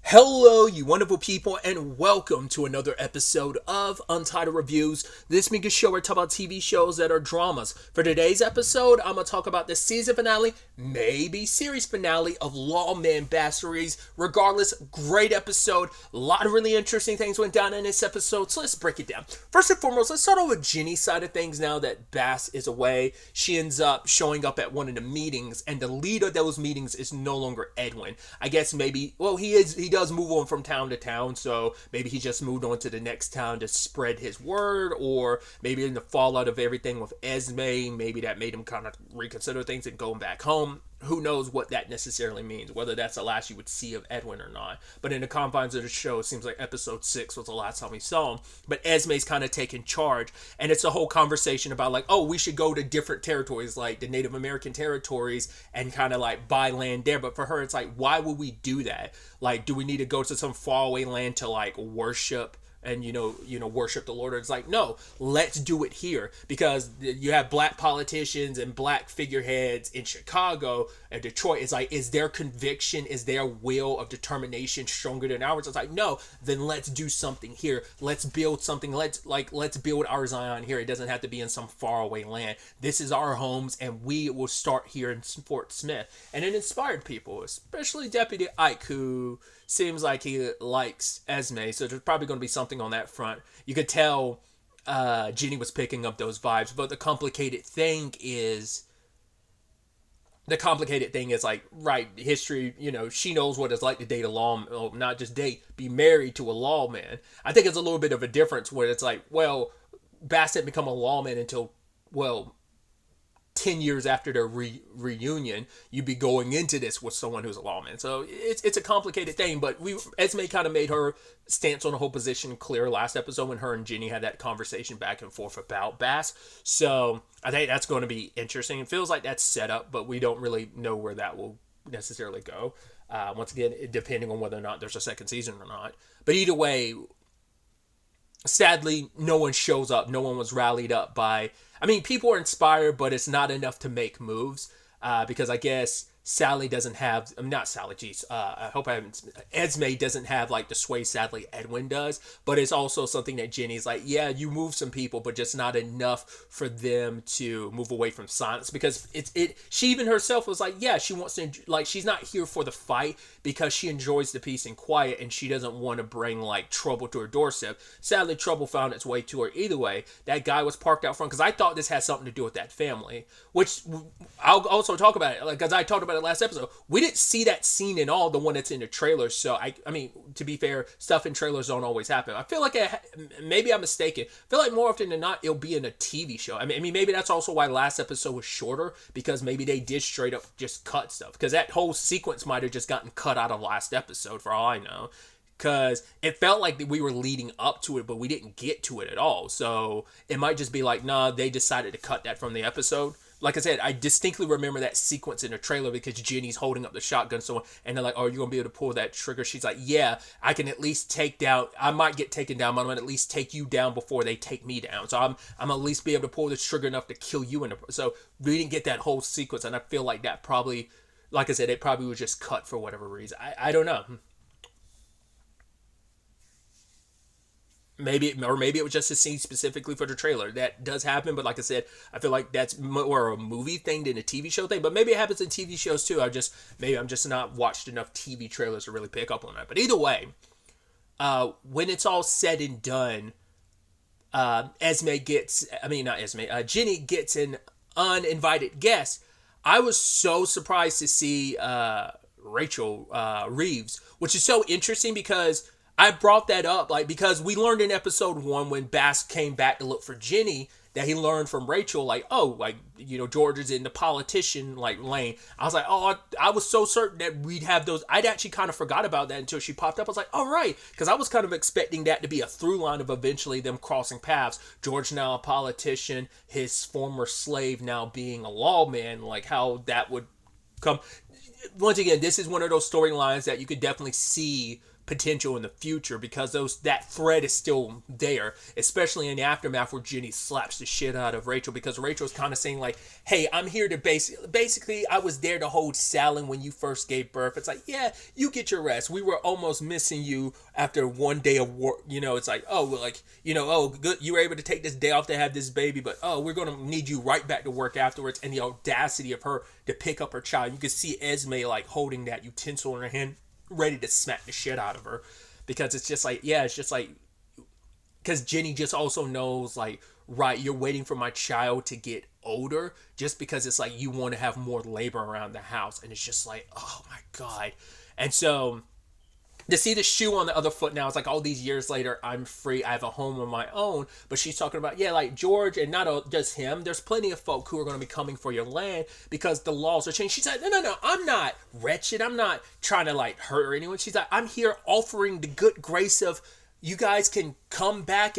Hello, you wonderful people, and welcome to another episode of Untitled Reviews. This being a show where I talk about TV shows that are dramas. For today's episode, I'm going to talk about the season finale, maybe series finale of Lawman Bastards. Regardless, great episode. A lot of really interesting things went down in this episode, so let's break it down. First and foremost, let's start off with Ginny's side of things now that Bass is away. She ends up showing up at one of the meetings, and the leader of those meetings is no longer Edwin. I guess maybe, well, he does move on from town to town, so maybe he just moved on to the next town to spread his word, or maybe in the fallout of everything with Esme, maybe that made him kind of reconsider things and going back home. Who knows what that necessarily means, whether that's the last you would see of Edwin or not. But in the confines of the show, it seems like episode 6 was the last time we saw him. But Esme's kind of taking charge, and it's a whole conversation about like, oh, we should go to different territories, like the Native American territories, and kind of like buy land there. But for her, it's like, why would we do that? Like, do we need to go to some faraway land to like worship and worship the Lord? It's like, no, let's do it here, because you have black politicians and black figureheads in Chicago and Detroit. It's like, is their conviction, is their will of determination stronger than ours? It's like, no, then let's do something here. Let's build something. Let's build our Zion here. It doesn't have to be in some faraway land. This is our homes, and we will start here in Fort Smith. And it inspired people, especially Deputy Ike, who seems like he likes Esme, so there's probably going to be something on that front. You could tell Ginny was picking up those vibes, but the complicated thing is like, right, history, she knows what it's like to date a law, not just date, be married to a lawman. I think it's a little bit of a difference where it's like, well, Bass didn't become a lawman until, 10 years after their reunion. You'd be going into this with someone who's a lawman. So it's a complicated thing, but Esme kind of made her stance on the whole position clear last episode when her and Ginny had that conversation back and forth about Bass. So I think that's going to be interesting. It feels like that's set up, but we don't really know where that will necessarily go. Once again, depending on whether or not there's a second season or not. But either way, sadly, no one shows up. No one was rallied up by... I mean, people are inspired, but it's not enough to make moves. Because I guess Sally doesn't have... not Sally, geez. I hope I haven't... Esme doesn't have, like, the sway, sadly, Edwin does. But it's also something that Ginny's like, yeah, you move some people, but just not enough for them to move away from silence. Because she even herself was like, yeah, she wants to... Like, she's not here for the fight because she enjoys the peace and quiet, and she doesn't want to bring, like, trouble to her doorstep. Sadly, trouble found its way to her either way. That guy was parked out front, because I thought this had something to do with that family. Which, I'll also talk about it, because I talked about it last episode. We didn't see that scene at all, the one that's in the trailer. So I mean, to be fair, stuff in trailers don't always happen. I feel like maybe I'm mistaken. I feel like more often than not, it'll be in a TV show. I mean, maybe that's also why last episode was shorter, because maybe they did straight up just cut stuff, because that whole sequence might have just gotten cut out of last episode for all I know. Because it felt like we were leading up to it, but we didn't get to it at all. So it might just be like, nah, they decided to cut that from the episode. Like I said, I distinctly remember that sequence in the trailer, because Ginny's holding up the shotgun, and they're like, oh, you're going to be able to pull that trigger? She's like, yeah, I can at least take down, I might get taken down, but I'm going to at least take you down before they take me down. So I'm at least be able to pull the trigger enough to kill you. So we didn't get that whole sequence, and I feel like that probably, like I said, it probably was just cut for whatever reason. I don't know. Maybe it was just a scene specifically for the trailer. That does happen, but like I said, I feel like that's more a movie thing than a TV show thing. But maybe it happens in TV shows too. I'm just not watched enough TV trailers to really pick up on that. But either way, when it's all said and done, Ginny gets an uninvited guest. I was so surprised to see Rachel Reeves, which is so interesting, because I brought that up, like, because we learned in episode 1 when Bass came back to look for Ginny that he learned from Rachel, like, oh, like, George is in the politician, like, lane. I was like, oh, I was so certain that we'd have those. I'd actually kind of forgot about that until she popped up. I was like, all right, because I was kind of expecting that to be a through line of eventually them crossing paths. George now a politician, his former slave now being a lawman, like how that would come. once again, this is one of those storylines that you could definitely see potential in the future because that thread is still there, especially in the aftermath where Jenny slaps the shit out of Rachel because Rachel's kind of saying like, hey, I'm here to basically I was there to hold Sally when you first gave birth. It's like, yeah, you get your rest. We were almost missing you after one day of work. It's like, oh, well, like, oh, good, you were able to take this day off to have this baby, but oh, we're gonna need you right back to work afterwards. And the audacity of her to pick up her child, you can see Esme like holding that utensil in her hand, ready to smack the shit out of her, because it's just like, yeah, it's just like, because Jenny just also knows like, right, you're waiting for my child to get older just because it's like you want to have more labor around the house, and it's just like, oh my god. And so to see the shoe on the other foot now, it's like all these years later, I'm free, I have a home of my own. But she's talking about, yeah, like George, and not just him, there's plenty of folk who are going to be coming for your land because the laws are changed. She's like, no, I'm not wretched, I'm not trying to like hurt anyone. She's like, I'm here offering the good grace of you guys can come back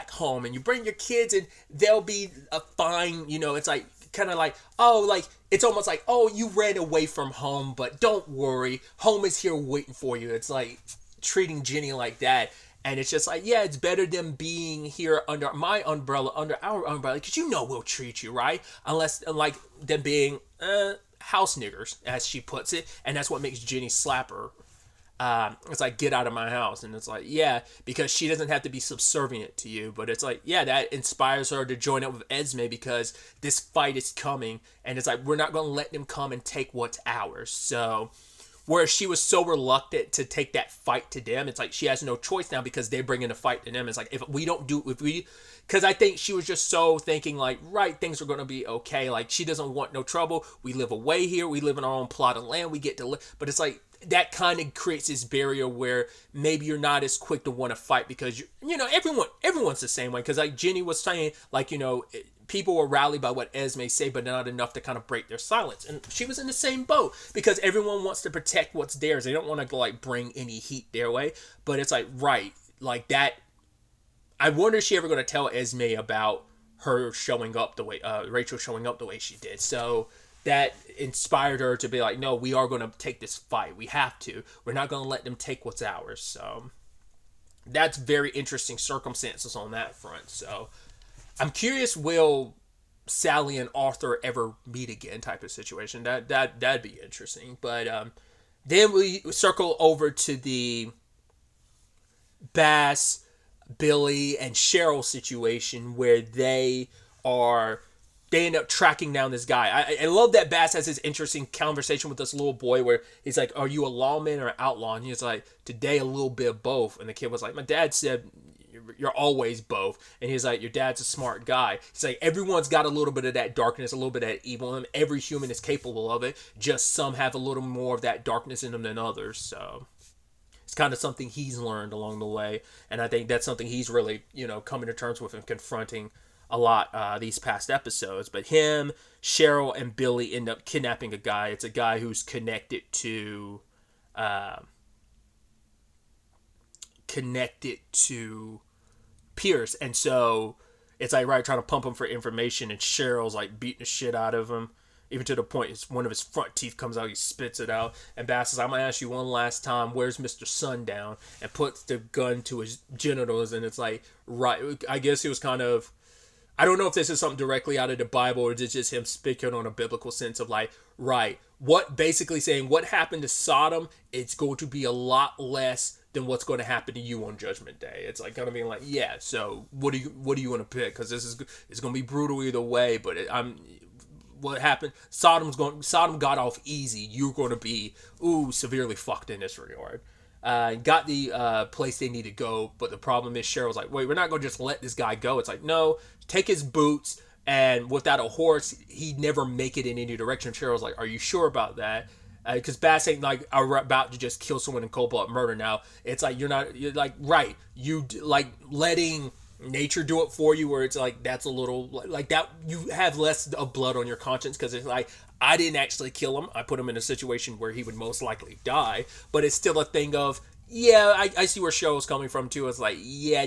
home, and you bring your kids and they'll be a fine, it's like kind of like, oh, like it's almost like, oh, you ran away from home, but don't worry, home is here waiting for you. It's like treating Jenny like that. And it's just like, yeah, it's better than being here under my umbrella, under our umbrella, because we'll treat you right, unless like them being house niggers, as she puts it. And that's what makes Jenny slap her. It's like, get out of my house. And it's like, yeah, because she doesn't have to be subservient to you. But it's like, yeah, that inspires her to join up with Esme because this fight is coming. And it's like, we're not going to let them come and take what's ours. So whereas she was so reluctant to take that fight to them, it's like she has no choice now because they're bringing the fight to them. It's like, because I think she was just so thinking like, right, things are going to be okay. Like, she doesn't want no trouble. We live away here. We live in our own plot of land. We get to live. But it's like, that kind of creates this barrier where maybe you're not as quick to want to fight because everyone's the same way. Because like Jenny was saying, like, people will rally by what Esme say, but not enough to kind of break their silence. And she was in the same boat because everyone wants to protect what's theirs. They don't want to like bring any heat their way. But it's like, right, like that. I wonder if she ever going to tell Esme about her showing up the way, Rachel showing up the way she did. So that inspired her to be like, no, we are going to take this fight. We have to. We're not going to let them take what's ours. So that's very interesting circumstances on that front. So I'm curious, will Sally and Arthur ever meet again type of situation? That'd be interesting. But then we circle over to the Bass, Billy, and Cheryl situation where they end up tracking down this guy. I love that Bass has this interesting conversation with this little boy where he's like, are you a lawman or an outlaw? And he's like, today a little bit of both. And the kid was like, my dad said you're always both. And he's like, your dad's a smart guy. He's like, everyone's got a little bit of that darkness, a little bit of that evil in them. Every human is capable of it. Just some have a little more of that darkness in them than others. So it's kind of something he's learned along the way. And I think that's something he's really, coming to terms with and confronting a lot these past episodes. But him, Cheryl, and Billy end up kidnapping a guy. It's a guy who's connected to Pierce. And so it's like, right, trying to pump him for information, and Cheryl's like beating the shit out of him, even to the point it's one of his front teeth comes out, he spits it out. And Bass says, I'm gonna ask you one last time, where's Mr. Sundown? And puts the gun to his genitals. And it's like, right, I guess he was kind of, I don't know if this is something directly out of the Bible or is it just him speaking on a biblical sense of like, right, what basically saying what happened to Sodom, it's going to be a lot less than what's going to happen to you on Judgment Day. It's like kind of being like, yeah, so what do you want to pick? Because it's going to be brutal either way. But what happened? Sodom got off easy. You're going to be severely fucked in this regard. Got the place they need to go, but the problem is Cheryl's like, wait, we're not going to just let this guy go. It's like, no, take his boots, and without a horse, he'd never make it in any direction. Cheryl's like, are you sure about that? Because Bass ain't like about to just kill someone in cold blood murder now. It's like, you're like, right, you like letting nature do it for you, where it's like, that's a little like that, you have less of blood on your conscience, because it's like, I didn't actually kill him, I put him in a situation where he would most likely die. But it's still a thing of, yeah, I see where Cheryl's coming from too. It's like, yeah,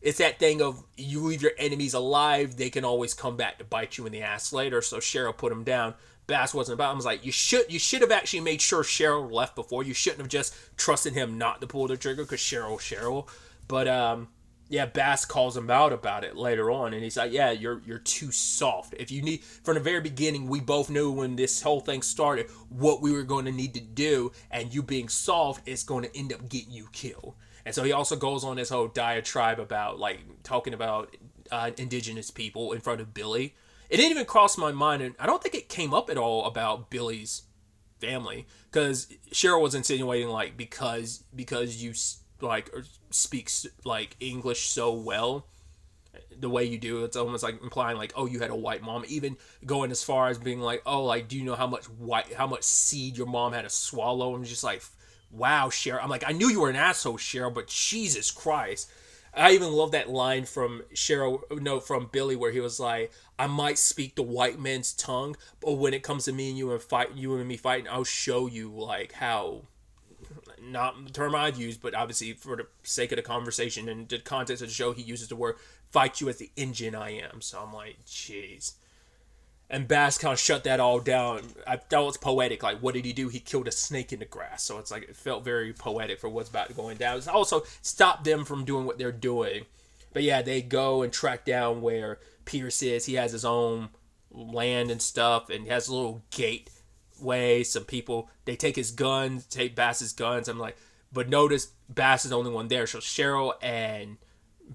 it's that thing of, you leave your enemies alive, they can always come back to bite you in the ass later. So Cheryl put him down. Bass wasn't about. I was like, you should have actually made sure Cheryl left before. You shouldn't have just trusted him not to pull the trigger because Cheryl. But yeah, Bass calls him out about it later on, and he's like, yeah, you're too soft. If you need, from the very beginning, we both knew when this whole thing started what we were going to need to do, and you being soft is going to end up getting you killed. And so he also goes on this whole diatribe about, like, talking about indigenous people in front of Billy. It didn't even cross my mind, and I don't think it came up at all about Billy's family, because Cheryl was insinuating, like, because you like speaks like English so well the way you do, it's almost like implying like, oh, you had a white mom, even going as far as being like, oh, like, do you know how much seed your mom had to swallow? I'm just like, wow, Cheryl. I'm like, I knew you were an asshole, Cheryl, but Jesus Christ. I even love that line from from Billy, where he was like, I might speak the white man's tongue, but when it comes to me and you and me fighting, I'll show you, like, how, not the term I'd use, but obviously for the sake of the conversation and the context of the show, he uses the word, fight you as the engine I am. So I'm like, jeez. And Bass kind of shut that all down. I thought it was poetic. Like, what did he do? He killed a snake in the grass. So it's like, it felt very poetic for what's about to go down. It's also stopped them from doing what they're doing. But yeah, they go and track down where Pierce is. He has his own land and stuff, and he has a little gateway. Some people, they take his guns, take Bass's guns. I'm like, but notice Bass is the only one there. So Cheryl and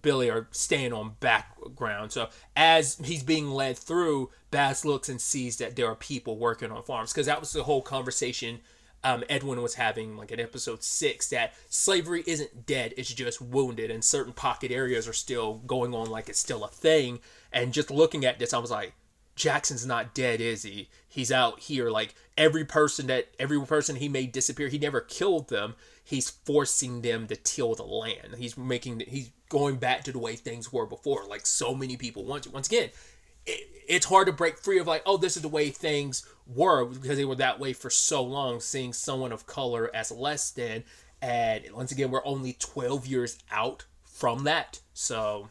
Billy are staying on background. So as he's being led through, Bass looks and sees that there are people working on farms, because that was the whole conversation Edwin was having, like, in episode 6, that slavery isn't dead, it's just wounded, and certain pocket areas are still going on like it's still a thing. And just looking at this, I was like, Jackson's not dead, is he? He's out here. Like, every person he made disappear, he never killed them. He's forcing them to till the land. He's going back to the way things were before. Like, so many people, once again, it's hard to break free of, like, oh, this is the way things were, because they were that way for so long, seeing someone of color as less than. And once again, we're only 12 years out from that. So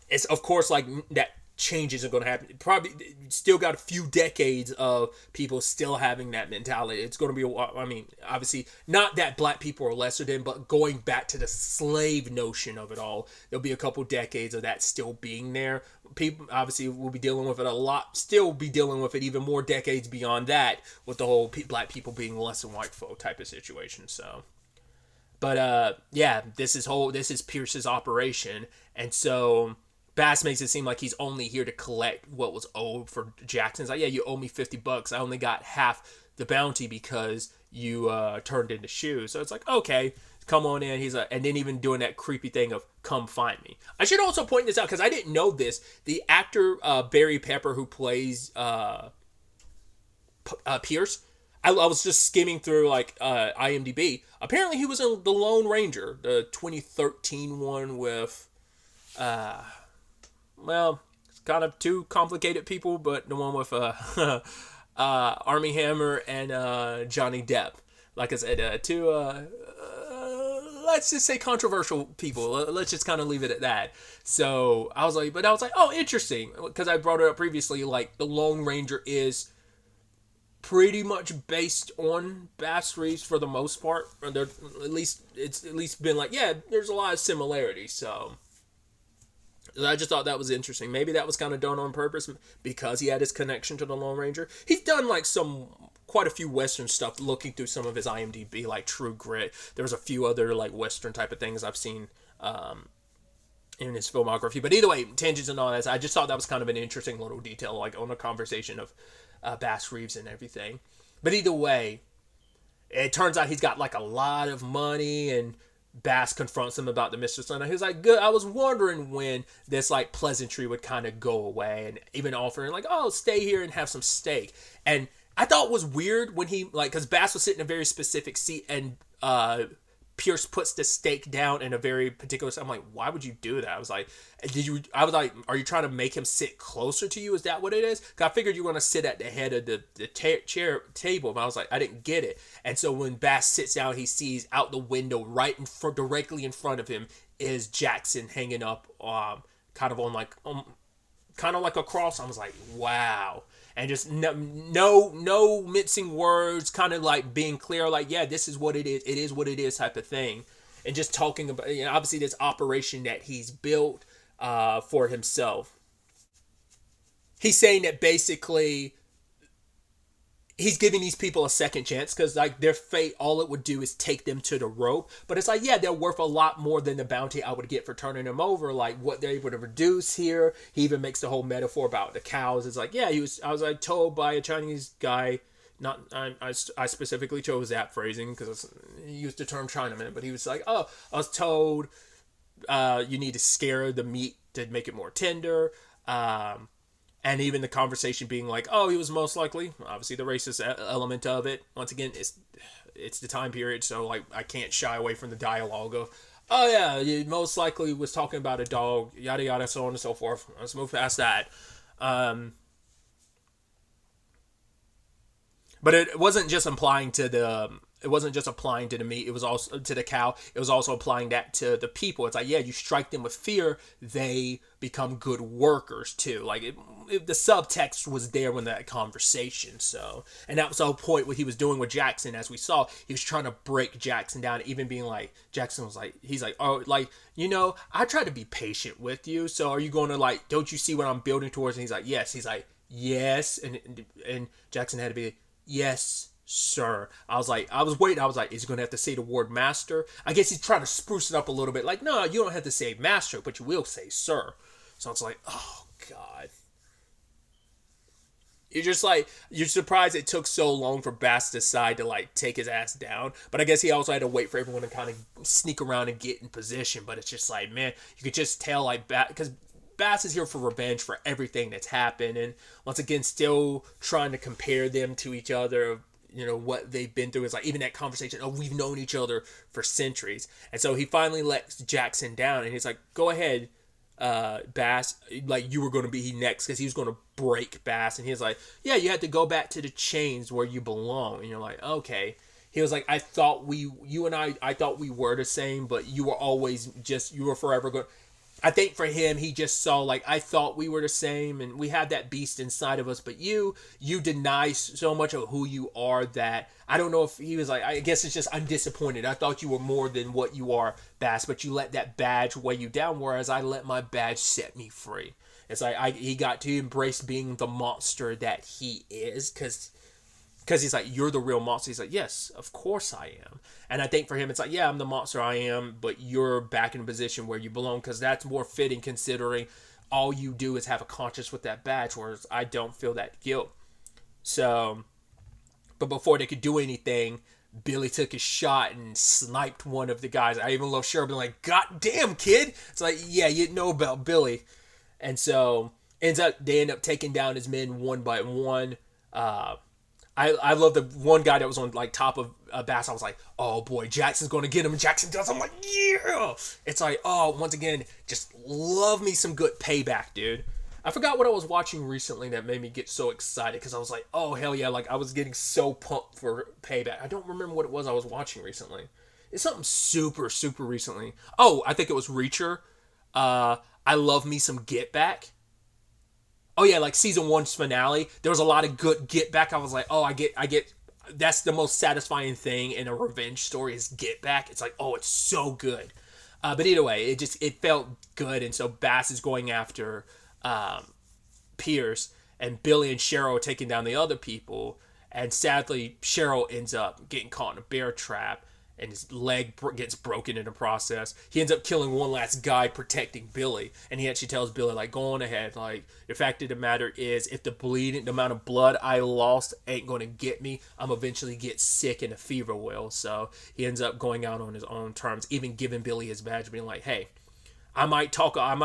it's, of course, like, that changes are going to happen. Probably still got a few decades of people still having that mentality. It's going to be, I mean, obviously not that black people are lesser than, but going back to the slave notion of it all, there'll be a couple decades of that still being there. People obviously will be dealing with it a lot, still be dealing with it even more decades beyond that, with the whole black people being less than white folk type of situation. So, but yeah, this is Pierce's operation, and so Bass makes it seem like he's only here to collect what was owed for Jackson. It's like, yeah, you owe me $50. I only got half the bounty because you turned into shoes. So it's like, okay, come on in. He's and then even doing that creepy thing of come find me. I should also point this out, because I didn't know this. The actor Barry Pepper, who plays Pierce, I was just skimming through, like, IMDb. Apparently he was in The Lone Ranger, the 2013 one with well, it's kind of two complicated people, but the one with Armie Hammer and Johnny Depp. Like I said, two let's just say controversial people. Let's just kind of leave it at that. So I was like, oh, interesting, because I brought it up previously. Like, the Lone Ranger is pretty much based on Bass Reeves for the most part. Or it's at least been like, yeah, there's a lot of similarities. So I just thought that was interesting. Maybe that was kind of done on purpose because he had his connection to the Lone Ranger. He's done, like, quite a few Western stuff, looking through some of his IMDb, like True Grit. There's a few other, like, Western type of things I've seen in his filmography. But either way, tangents and all that, I just thought that was kind of an interesting little detail, like, on a conversation of Bass Reeves and everything. But either way, it turns out he's got, like, a lot of money, and Bass confronts him about the Mr. Sun. He's like, good. I was wondering when this, like, pleasantry would kind of go away, and even offering, like, oh, stay here and have some steak. And I thought it was weird when he, like, because Bass was sitting in a very specific seat, and Pierce puts the steak down in a very particular seat. I'm like, why would you do that? I was like, are you trying to make him sit closer to you? Is that what it is? Because I figured you were going to sit at the head of the table, but I was like, I didn't get it. And so when Bass sits down, he sees out the window directly in front of him is Jackson hanging up, kind of like a cross. I was like, wow. and just no mincing words, kind of like being clear, like, yeah, this is what it is what it is type of thing, and just talking about, obviously this operation that he's built for himself. He's saying that basically he's giving these people a second chance because like their fate, all it would do is take them to the rope. But it's like, yeah, they're worth a lot more than the bounty I would get for turning them over. Like what they're able to reduce here. He even makes the whole metaphor about the cows. It's like, yeah, I was like told by a Chinese guy. Not I specifically chose that phrasing because he used the term Chinaman, but he was like, oh, I was told you need to scare the meat to make it more tender. And even the conversation being like, oh, he was most likely, obviously the racist element of it. Once again, it's the time period, so like I can't shy away from the dialogue of, oh yeah, he most likely was talking about a dog, yada yada, so on and so forth. Let's move past that. But it wasn't just applying to the. It wasn't just applying to the meat. It was also to the cow. It was also applying that to the people. It's like, yeah, you strike them with fear, they become good workers too. Like the subtext was there in that conversation. So, and that was the whole point. What he was doing with Jackson, as we saw, he was trying to break Jackson down. Even being like, Jackson was like, he's like, oh, like I try to be patient with you. So are you going to like? Don't you see what I'm building towards? And he's like, yes. He's like, yes. And Jackson had to be, yes, sir. I was waiting. I was like, is he going to have to say the word master? I guess he's trying to spruce it up a little bit. Like, no, you don't have to say master, but you will say sir. So it's like, oh, God. You're just like, you're surprised it took so long for Bass to decide to like take his ass down. But I guess he also had to wait for everyone to kind of sneak around and get in position. But it's just like, man, you could just tell like because Bass is here for revenge for everything that's happened. And once again, still trying to compare them to each other. What they've been through is like even that conversation, oh, we've known each other for centuries. And so he finally lets Jackson down and he's like, go ahead, Bass, like you were going to be next, because he was going to break Bass. And he's like, yeah, you had to go back to the chains where you belong. And you're like, okay. He was like, I thought I thought we were the same, but you were forever going. I think for him, he just saw like, I thought we were the same and we had that beast inside of us, but you deny so much of who you are that I don't know if he was like, I guess it's just, I'm disappointed. I thought you were more than what you are, Bass, but you let that badge weigh you down, whereas I let my badge set me free. It's like he got to embrace being the monster that he is, because he's like, you're the real monster. He's like, yes, of course I am. And I think for him, it's like, yeah, I'm the monster I am, but you're back in a position where you belong, because that's more fitting considering all you do is have a conscience with that badge, whereas I don't feel that guilt. So, but before they could do anything, Billy took his shot and sniped one of the guys. I even love Cheryl being like, God damn, kid. It's like, yeah, you know about Billy. And so they end up taking down his men one by one. I love the one guy that was on like top of Bass. I was like, oh boy, Jackson's going to get him. And Jackson does. I'm like, yeah. It's like, oh, once again, just love me some good payback, dude. I forgot what I was watching recently that made me get so excited, because I was like, oh, hell yeah. Like I was getting so pumped for payback. I don't remember what it was I was watching recently. It's something super, super recently. Oh, I think it was Reacher. I love me some Get Back. Oh yeah, like season 1's finale, there was a lot of good get back. I was like, oh, I get. That's the most satisfying thing in a revenge story is get back. It's like, oh, it's so good. But either way, it felt good, and so Bass is going after Pierce, and Billy and Cheryl are taking down the other people, and sadly, Cheryl ends up getting caught in a bear trap, and his leg gets broken in the process. He ends up killing one last guy protecting Billy, and he actually tells Billy, like, go on ahead. Like, the fact of the matter is, if the amount of blood I lost ain't going to get me, I'm eventually get sick and a fever will. So he ends up going out on his own terms, even giving Billy his badge, being like, hey, I might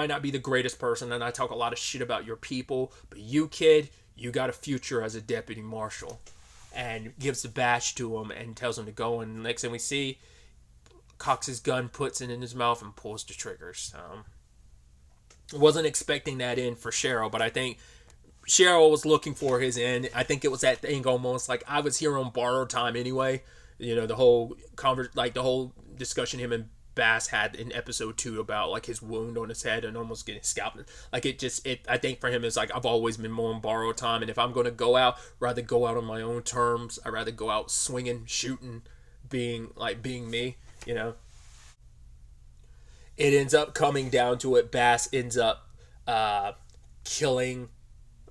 not be the greatest person, and I talk a lot of shit about your people, but you, kid, you got a future as a deputy marshal. And gives the badge to him and tells him to go. And next thing we see, cocks his gun, puts it in his mouth, and pulls the triggers. Wasn't expecting that end for Cheryl, but I think Cheryl was looking for his end. I think it was that thing almost like I was here on borrowed time anyway. The whole the whole discussion him and Bass had in episode 2 about like his wound on his head and almost getting scalped. Like it I think for him is like I've always been more on borrowed time, and if I'm gonna go out, rather go out on my own terms. I'd rather go out swinging, shooting, being me. You know. It ends up coming down to it. Bass ends up killing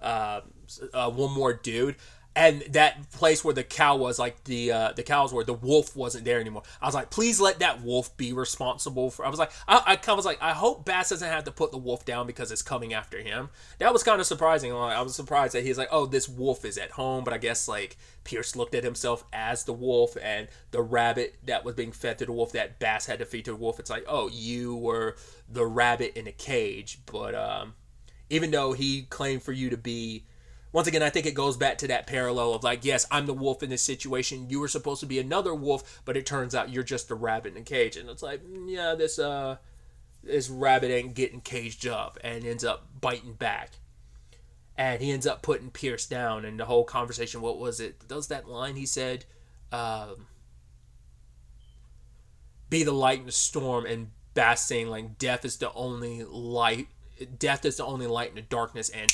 one more dude, and that place where the cow was, like the cows were, the wolf wasn't there anymore. I was like, please let that wolf be responsible for. I was like, I hope Bass doesn't have to put the wolf down because it's coming after him. That was kind of surprising. I was surprised that he's like, oh, this wolf is at home, but I guess like Pierce looked at himself as the wolf, and the rabbit that was being fed to the wolf that Bass had to feed to the wolf. It's like, oh, you were the rabbit in a cage, but even though he claimed for you to be. Once again, I think it goes back to that parallel of like, yes, I'm the wolf in this situation. You were supposed to be another wolf, but it turns out you're just a rabbit in a cage. And it's like, yeah, this rabbit ain't getting caged up, and ends up biting back. And he ends up putting Pierce down. And the whole conversation, what was it? Does that line he said, be the light in the storm, and Bass saying like death is the only light in the darkness, and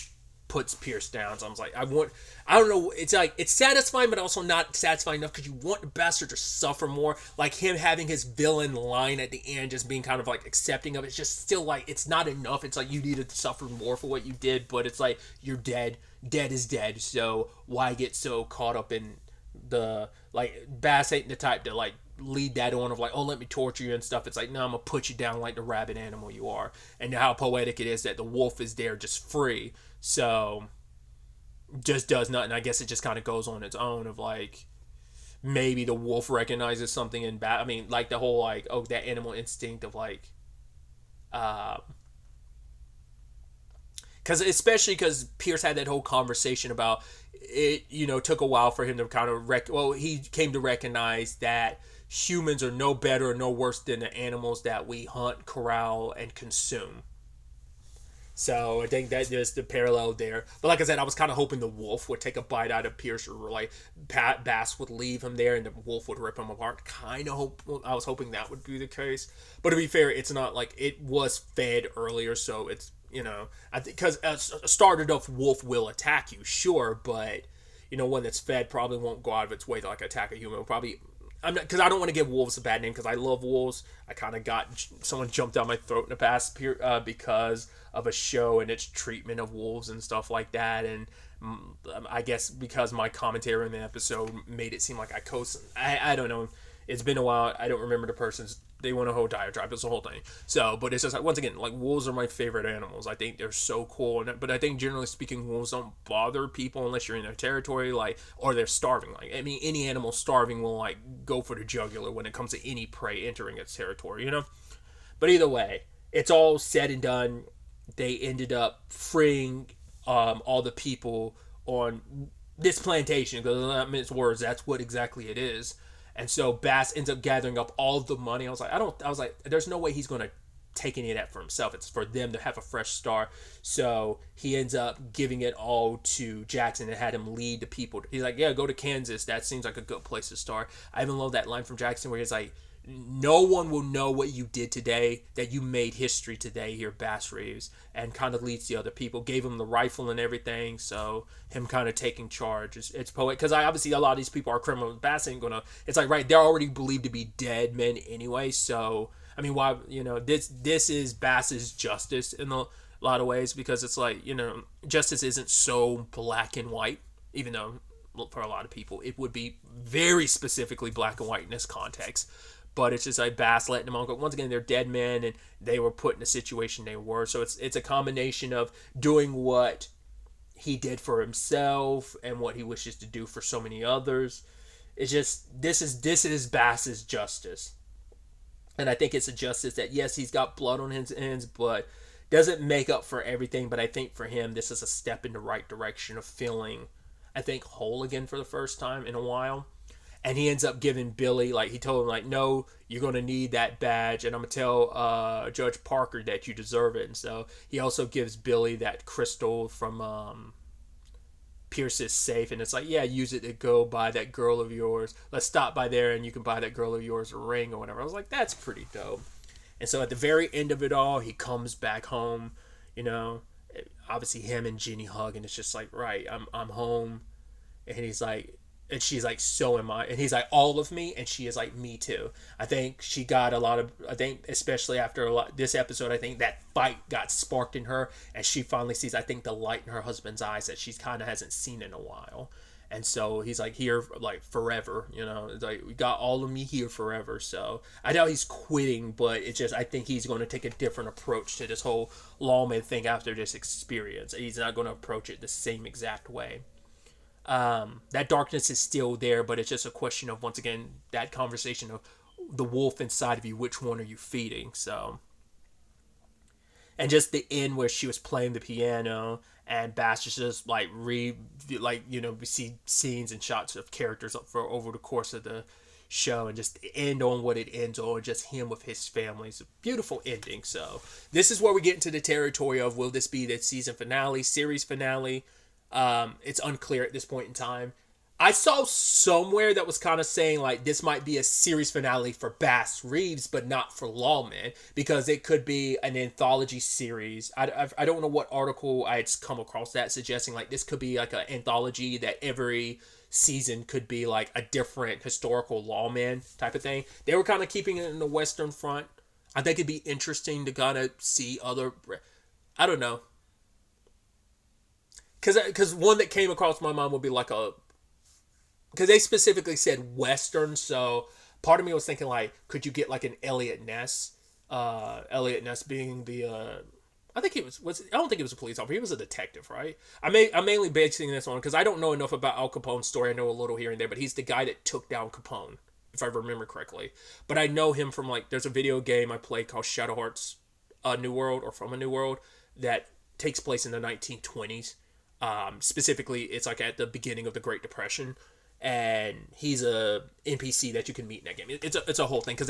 puts Pierce down. So I was like, I don't know, it's like, it's satisfying, but also not satisfying enough, because you want the bastard to suffer more. Like him having his villain line at the end, just being kind of like accepting of it. It's just still like, it's not enough. It's like, you needed to suffer more for what you did, but it's like, you're dead. Dead is dead. So why get so caught up in the, like, Bass ain't the type to like lead that on of like, oh, let me torture you and stuff. It's like, no, I'm gonna put you down like the rabid animal you are. And how poetic it is that the wolf is there just free, so just does nothing. I guess it just kind of goes on its own of like, maybe the wolf recognizes something in I mean, like the whole like, oh, that animal instinct of like, especially because Pierce had that whole conversation about it, you know, took a while for him to kind of he came to recognize that humans are no better or no worse than the animals that we hunt, corral, and consume. So I think that there's the parallel there. But like I said, I was kind of hoping the wolf would take a bite out of Pierce, or like Bass would leave him there and the wolf would rip him apart. I was hoping that would be the case. But to be fair, it's not like it was fed earlier, so it's, you know, I think because a started off wolf will attack you, sure, but you know, one that's fed probably won't go out of its way to like attack a human. It'll probably, I'm not, because I don't want to give wolves a bad name, because I love wolves. I kind of got someone jumped down my throat in the past because of a show and its treatment of wolves and stuff like that, and I guess because my commentary in the episode made it seem like I don't know. It's been a while. I don't remember the person's. They want a whole diatribe. It's a whole thing. So, but it's just like, once again, like, wolves are my favorite animals. I think they're so cool. But I think generally speaking, wolves don't bother people unless you're in their territory, like, or they're starving. Like, I mean, any animal starving will like go for the jugular when it comes to any prey entering its territory, you know. But either way, it's all said and done. They ended up freeing all the people on this plantation, because not mince words, that's what exactly it is. And so Bass ends up gathering up all the money. I was like, there's no way he's going to take any of that for himself. It's for them to have a fresh start. So he ends up giving it all to Jackson and had him lead the people. He's like, yeah, go to Kansas. That seems like a good place to start. I even love that line from Jackson where he's like, no one will know what you did today, that you made history today here, Bass Reeves, and kind of leads the other people. Gave him the rifle and everything, so him kind of taking charge. It's poetic, because obviously a lot of these people are criminals. Bass ain't gonna, it's like, right, they're already believed to be dead men anyway, so, I mean, why, you know, this is Bass's justice in a lot of ways, because it's like, you know, justice isn't so black and white, even though for a lot of people it would be very specifically black and white in this context. But it's just like Bass letting them all go. Once again, they're dead men, and they were put in a situation they were. So it's a combination of doing what he did for himself and what he wishes to do for so many others. It's just, this is Bass's justice. And I think it's a justice that, yes, he's got blood on his hands, but doesn't make up for everything. But I think for him, this is a step in the right direction of feeling, I think, whole again for the first time in a while. And he ends up giving Billy, like, he told him, like, no, you're going to need that badge, and I'm going to tell Judge Parker that you deserve it. And so he also gives Billy that crystal from Pierce's safe, and it's like, yeah, use it to go buy that girl of yours. Let's stop by there, and you can buy that girl of yours a ring or whatever. I was like, that's pretty dope. And so at the very end of it all, he comes back home, you know, obviously him and Jenny hug, and it's just like, right, I'm home. And he's like, and she's like, so am I. And he's like, all of me. And she is like, me too. I think she got a lot of, I think, especially after this episode, I think that fight got sparked in her. And she finally sees, I think, the light in her husband's eyes that she kind of hasn't seen in a while. And so he's like, here, like, forever, you know, it's like, we got all of me here forever. So I know he's quitting, but it's just, I think he's going to take a different approach to this whole Lawman thing after this experience. He's not going to approach it the same exact way. That darkness is still there, but it's just a question of, once again, that conversation of the wolf inside of you, which one are you feeding? So, and just the end where she was playing the piano and Bass just like we see scenes and shots of characters for over the course of the show, and just end on what it ends on, just him with his family. It's a beautiful ending. So this is where we get into the territory of, will this be the season finale, series finale? It's unclear at this point in time. I saw somewhere that was kind of saying like this might be a series finale for Bass Reeves, but not for Lawman, because it could be an anthology series. I don't know what article I had come across that suggesting like this could be like an anthology that every season could be like a different historical Lawman type of thing. They were kind of keeping it in the Western front. I think it'd be interesting to kind of see other, I don't know. Because one that came across my mind would be like a, because they specifically said Western, so part of me was thinking like, could you get like an Elliot Ness? Elliot Ness being the, I think he was I don't think he was a police officer. He was a detective, right? I'm mainly basing this on, because I don't know enough about Al Capone's story. I know a little here and there, but he's the guy that took down Capone, if I remember correctly. But I know him from like, there's a video game I played called Shadow Hearts, New World, or From a New World, that takes place in the 1920s. Specifically, it's like at the beginning of the Great Depression, and he's a NPC that you can meet in that game. It's a whole thing, because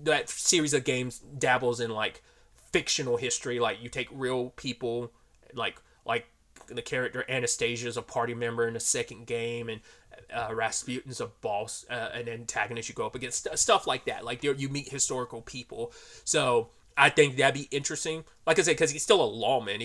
that series of games dabbles in like fictional history. Like you take real people, like the character Anastasia is a party member in the second game, and Rasputin's a boss, an antagonist you go up against, stuff like that. Like you meet historical people, so I think that'd be interesting. Like I said, because he's still a lawman,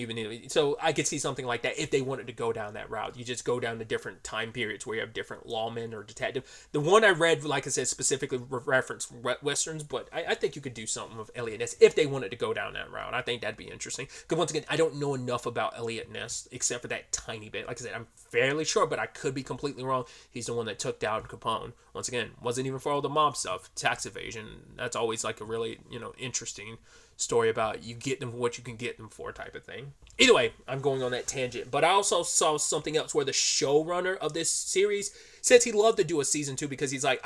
so I could see something like that if they wanted to go down that route. You just go down to different time periods where you have different lawmen or detective. The one I read, like I said, specifically referenced westerns, but I think you could do something with Elliot Ness if they wanted to go down that route. I think that'd be interesting. Because once again, I don't know enough about Elliot Ness except for that tiny bit. Like I said, I'm fairly sure, but I could be completely wrong. He's the one that took down Capone. Once again, wasn't even for all the mob stuff, tax evasion. That's always like a really interesting story about you get them for what you can get them for type of thing. Either way, I'm going on that tangent. But I also saw something else where the showrunner of this series says he'd love to do a season 2 because he's like,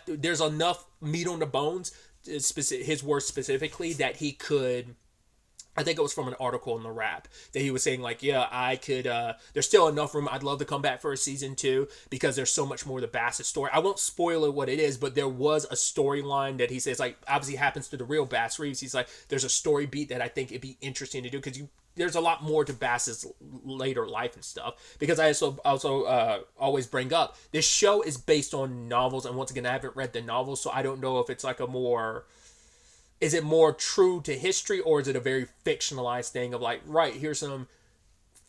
there's enough meat on the bones, his words specifically, that he could, I think it was from an article in The Wrap, that he was saying like, yeah, I could, there's still enough room. I'd love to come back for a season 2 because there's so much more of the Bassett story. I won't spoil it what it is, but there was a storyline that he says like obviously happens to the real Bass Reeves. He's like, there's a story beat that I think it'd be interesting to do because there's a lot more to Bass's later life and stuff. Because I also always bring up, this show is based on novels, and once again, I haven't read the novels, so I don't know if it's like is it more true to history, or is it a very fictionalized thing of like, right, here's some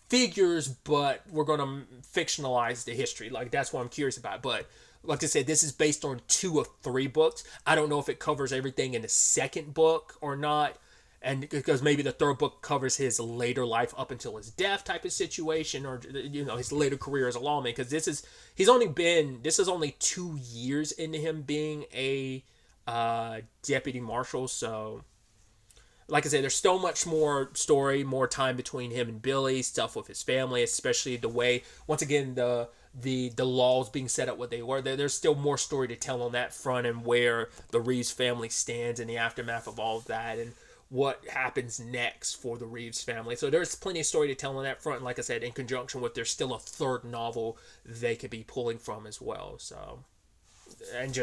figures, but we're going to fictionalize the history? Like, that's what I'm curious about. But like I said, this is based on 2 of 3 books. I don't know if it covers everything in the second book or not. And because maybe the third book covers his later life up until his death type of situation, or his later career as a lawman. Because this is only 2 years into him being a deputy marshal. So like I said, there's so much more story, more time between him and Billy, stuff with his family, especially the way, once again, the laws being set up what they were. There's still more story to tell on that front, and where the Reeves family stands in the aftermath of all of that, and what happens next for the Reeves family. So there's plenty of story to tell on that front. And like I said, in conjunction with, there's still a third novel they could be pulling from as well. So, and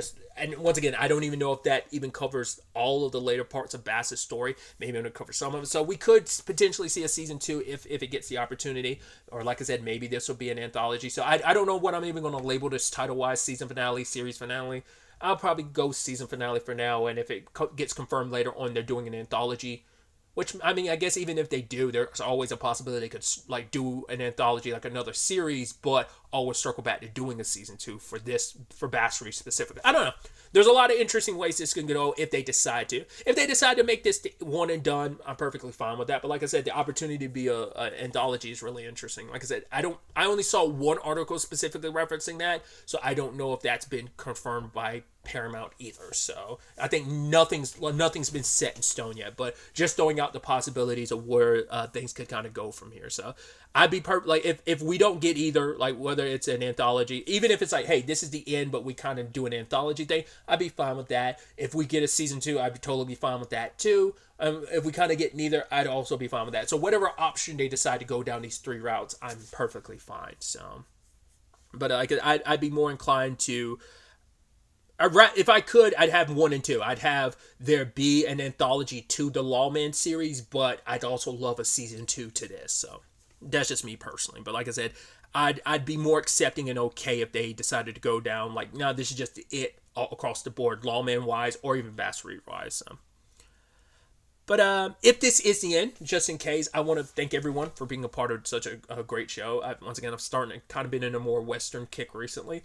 once again, I don't even know if that even covers all of the later parts of Bass's story. Maybe it'll cover some of it. So we could potentially see a season 2 if it gets the opportunity. Or like I said, maybe this will be an anthology. So I don't know what I'm even going to label this title-wise, season finale, series finale. I'll probably go season finale for now. And if it gets confirmed later on, they're doing an anthology. Which, I mean, I guess even if they do, there's always a possibility they could, like, do an anthology, like another series, but always circle back to doing a season 2 for Bassery specifically. I don't know. There's a lot of interesting ways this can go if they decide to. If they decide to make this one and done, I'm perfectly fine with that. But like I said, the opportunity to be a anthology is really interesting. Like I said, I only saw one article specifically referencing that, so I don't know if that's been confirmed by Paramount either. So I think nothing's been set in stone yet, but just throwing out the possibilities of where things could kind of go from here. So I'd be like, if we don't get either, like whether it's an anthology, even if it's like, hey, this is the end, but we kind of do an anthology thing, I'd be fine with that. If we get a season 2, I'd be totally fine with that too. If we kind of get neither, I'd also be fine with that. So whatever option they decide to go down these 3 routes, I'm perfectly fine. So, but I'd be more inclined to. If I could, I'd have 1 and 2. I'd have there be an anthology to the Lawman series, but I'd also love a season 2 to this. So that's just me personally. But like I said, I'd be more accepting and okay if they decided to go down like, no, this is just it all across the board, Lawman wise or even Bassery wise. So. But if this is the end, just in case, I want to thank everyone for being a part of such a great show. Once again, I'm starting to kind of been in a more Western kick recently.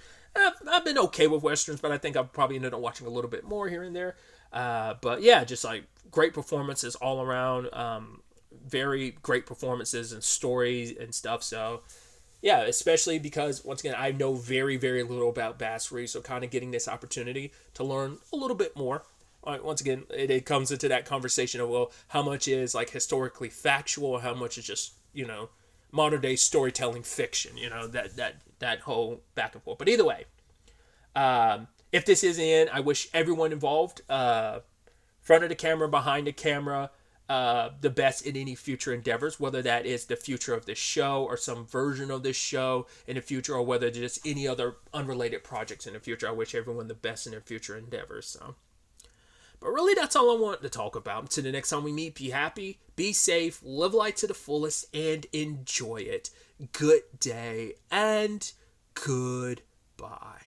I've been okay with Westerns, but I think I've probably ended up watching a little bit more here and there. But yeah, just like great performances all around. Very great performances and stories and stuff. So yeah, especially because, once again, I know very, very little about Bassery. So kind of getting this opportunity to learn a little bit more. Once again, it comes into that conversation of, well, how much is like historically factual, how much is just, modern day storytelling fiction, that whole back and forth. But either way, if this is the end, I wish everyone involved, front of the camera, behind the camera, the best in any future endeavors, whether that is the future of this show or some version of this show in the future, or whether just any other unrelated projects in the future. I wish everyone the best in their future endeavors. So. But really, that's all I wanted to talk about. Until the next time we meet, be happy, be safe, live life to the fullest, and enjoy it. Good day, and goodbye.